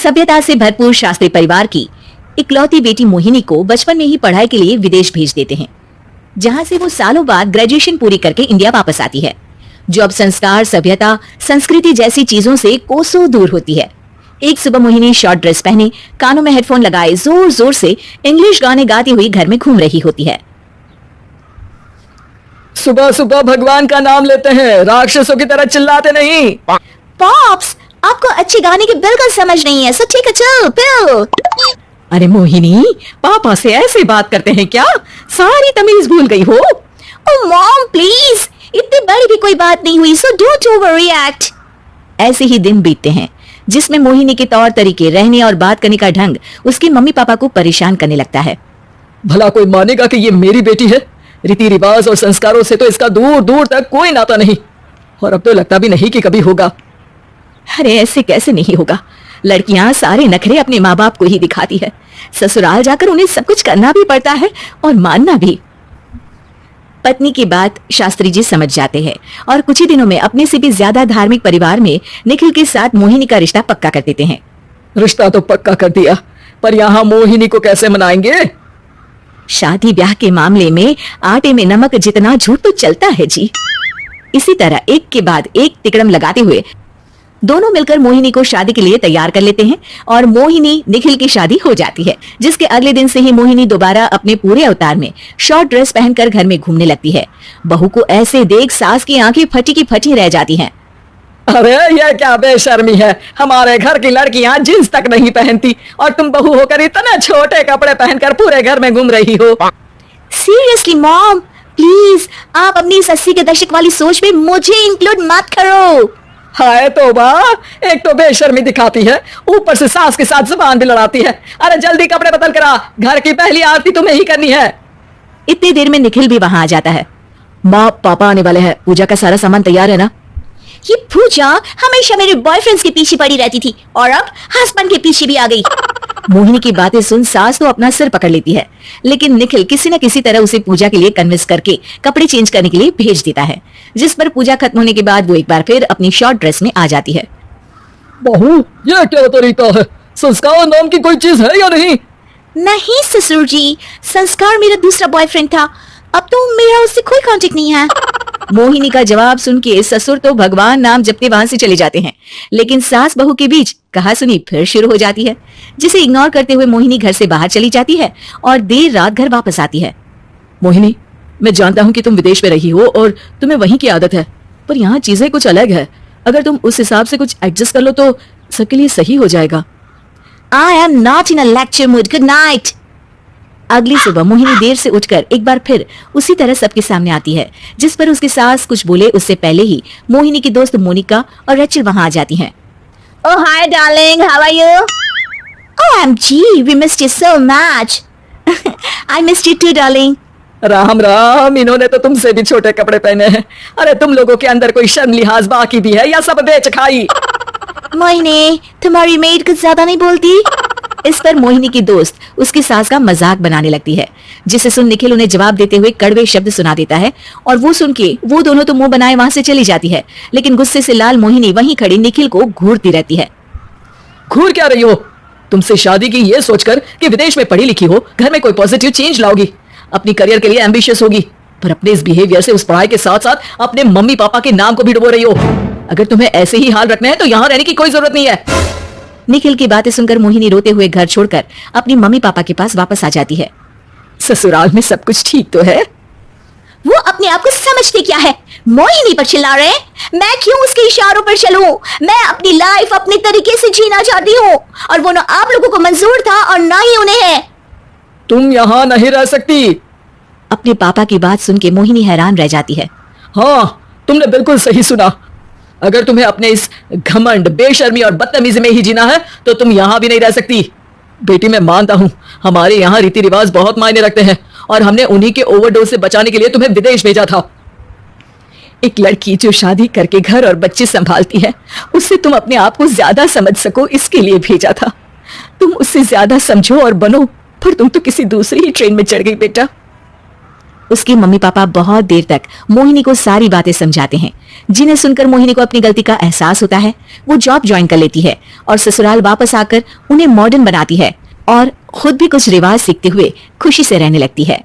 सभ्यता से भरपूर शास्त्री परिवार की इकलौती बेटी मोहिनी को बचपन में ही पढ़ाई के लिए विदेश भेज देते हैं, जहां से वो सालों बाद ग्रेजुएशन पूरी करके इंडिया वापस आती है, जो अब संस्कार, सभ्यता, संस्कृति जैसी चीजों से कोसों दूर होती है। एक सुबह मोहिनी शॉर्ट ड्रेस पहने, कानों में हेडफोन लगाए जोर जोर से इंग्लिश गाने गाती हुई घर में घूम रही होती है। सुबह सुबह भगवान का नाम लेते हैं, राक्षसों की तरह चिल्लाते नहीं। पॉप्स, आपको अच्छे गाने की बिल्कुल समझ नहीं है, सो ठीक है, चल पिल। अरे मोहिनी, पापा से ऐसे बात करते हैं क्या? सारी तमीज भूल गई हो। ओह मॉम प्लीज, इतनी बड़ी भी कोई बात नहीं हुई, सो डोंट ओवररिएक्ट। ऐसे ही दिन बीतते हैं जिसमें मोहिनी के तौर तरीके, रहने और बात करने का ढंग उसके मम्मी पापा को परेशान करने लगता है। भला कोई मानेगा कि ये मेरी बेटी है? रीति रिवाज और संस्कारों से तो इसका दूर दूर तक कोई नाता नहीं, और अब तो लगता भी नहीं कि कभी होगा। अरे ऐसे कैसे नहीं होगा? लड़कियां सारे नखरे अपने माँ बाप को ही दिखाती है, ससुराल जाकर उन्हें सब कुछ करना भी पड़ता है और मानना भी। पत्नी की बात शास्त्री जी समझ जाते हैं और कुछ ही दिनों में अपने से भी ज्यादा धार्मिक परिवार में निखिल के साथ मोहिनी का रिश्ता पक्का कर देते हैं। रिश्ता तो पक्का कर दिया, पर यहाँ मोहिनी को कैसे मनाएंगे? शादी ब्याह के मामले में आटे में नमक जितना झूठ तो चलता है जी। इसी तरह एक के बाद एक तिकड़म लगाते हुए दोनों मिलकर मोहिनी को शादी के लिए तैयार कर लेते हैं और मोहिनी निखिल की शादी हो जाती है, जिसके अगले दिन से ही मोहिनी दोबारा अपने पूरे अवतार में शॉर्ट ड्रेस पहनकर घर में घूमने लगती है। बहू को ऐसे देख सास की आंखें फटी की फटी रह जाती हैं। अरे ये क्या बेशर्मी है, हमारे घर की लड़कियां जींस तक नहीं पहनती और तुम बहू होकर इतने छोटे कपड़े पहनकर पूरे घर में घूम रही हो। सीरियसली मॉम, प्लीज आप अपनी इस 80 के दशक वाली सोच में मुझे इंक्लूड मत करो। हाय तौबा, एक तो बेशर्मी दिखाती है, ऊपर से सास के साथ जुबान भी लड़ाती है। अरे जल्दी कपड़े बदल कर आ, घर की पहली आरती तुम्हें ही करनी है। इतनी देर में निखिल भी वहां आ जाता है। माँ पापा आने वाले हैं, पूजा का सारा सामान तैयार है ना? ये पूजा हमेशा मेरे बॉयफ्रेंड्स के पीछे पड़ी रहती थी और अब हस्बैंड के पीछे भी आ गई। मोहिनी की बातें सुन सास तो अपना सिर पकड़ लेती है, लेकिन निखिल किसी न किसी तरह उसे पूजा के लिए कन्विंस करके कपड़े चेंज करने के लिए भेज देता है, जिस पर पूजा खत्म होने के बाद वो एक बार फिर अपनी शॉर्ट ड्रेस में आ जाती है। बहू, ये क्या तरीका है? संस्कार नाम की कोई चीज है या नहीं? नहीं ससुर जी, संस्कार मेरा दूसरा बॉयफ्रेंड था, अब तो मेरा उससे कोई कांटेक्ट नहीं है। मोहिनी का जवाब सुन के ससुर तो भगवान नाम जपते वहां से चले जाते हैं, लेकिन सास बहू के बीच कहासुनी फिर शुरू हो जाती है, जिसे इग्नोर करते हुए मोहिनी घर से बाहर चली जाती है और देर रात घर वापस आती है। मोहिनी, मैं जानता हूँ कि तुम विदेश में रही हो और तुम्हें वहीं की आदत है, पर यहाँ चीजें कुछ अलग है। अगर तुम उस हिसाब से कुछ एडजस्ट कर लो तो सबके लिए सही हो जाएगा। I am not in a lecture mood. Good night. अगली सुबह मोहिनी देर से उठकर एक बार फिर उसी तरह सबके सामने आती है, जिस पर उसकी सास कुछ बोले उससे पहले ही मोहिनी की दोस्त मोनिका और रचिल वहां आ जाती हैं। Oh hi darling, how are you? OMG, we missed you so much. I missed you too, darling. Ram Ram, इन्होंने तो तुमसे भी छोटे कपड़े पहने हैं। अरे तुम लोगों के अंदर कोई शर्म लिहाज बाकी भी है या सब बेच खाई? मोहिनी, तुम्हारी मेड कुछ ज्यादा नहीं बोलती? इस पर मोहिनी की दोस्त उसकी सास का मजाक बनाने लगती है, जिसे सुन निखिल उन्हें जवाब देते हुए कड़वे शब्द सुना देता है और वो सुन के वो दोनों तो मुंह बनाए वहां से चली जाती है, लेकिन गुस्से से लाल मोहिनी वहीं खड़ी निखिल को घूरती रहती है। घूर क्या रही हो? तुमसे शादी की ये सोचकर कि विदेश में पढ़ी लिखी हो, घर में कोई पॉजिटिव चेंज लाओगी, अपनी करियर के लिए एम्बिशियस होगी, पर अपने इस बिहेवियर से उस पढ़ाई के साथ साथ अपने मम्मी पापा के नाम को भी डुबो रही हो। अगर तुम्हें ऐसे ही हाल रखना है तो यहाँ रहने की कोई जरूरत नहीं है। निखिल की बातें सुनकर मोहिनी रोते हुए घर छोड़कर अपनी मम्मी पापा के पास वापस आ जाती है। ससुराल में सब कुछ ठीक तो है? वो अपने आप को समझते क्या है? मोहिनी पर चिल्ला रहे हैं? मैं क्यों उसके इशारों पर चलूं? मैं अपनी लाइफ अपने तरीके से जीना चाहती हूँ और वो ना आप लोगों को मंजूर था और ना ही उन्हें है। तुम यहाँ नहीं रह सकती। अपने पापा की बात सुन के मोहिनी हैरान रह जाती है। हाँ, तुमने बिल्कुल सही सुना। अगर तुम्हें अपने इस घमंड, बेशर्मी और बदतमीजी में ही जीना है तो तुम यहाँ भी नहीं रह सकती। बेटी, मैं मानता हूँ हमारे यहाँ रीति रिवाज बहुत मायने रखते हैं और हमने उन्हीं के ओवरडोज से बचाने के लिए तुम्हें विदेश भेजा था। एक लड़की जो शादी करके घर और बच्चे संभालती है, उससे तुम अपने आप को ज्यादा समझ सको इसके लिए भेजा था। तुम उससे ज्यादा समझो और बनो, पर तुम तो किसी दूसरी ही ट्रेन में चढ़ गई बेटा। उसके मम्मी पापा बहुत देर तक मोहिनी को सारी बातें समझाते हैं, जिन्हें सुनकर मोहिनी को अपनी गलती का एहसास होता है। वो जॉब ज्वाइन कर लेती है और ससुराल वापस आकर उन्हें मॉडर्न बनाती है और खुद भी कुछ रिवाज सीखते हुए खुशी से रहने लगती है।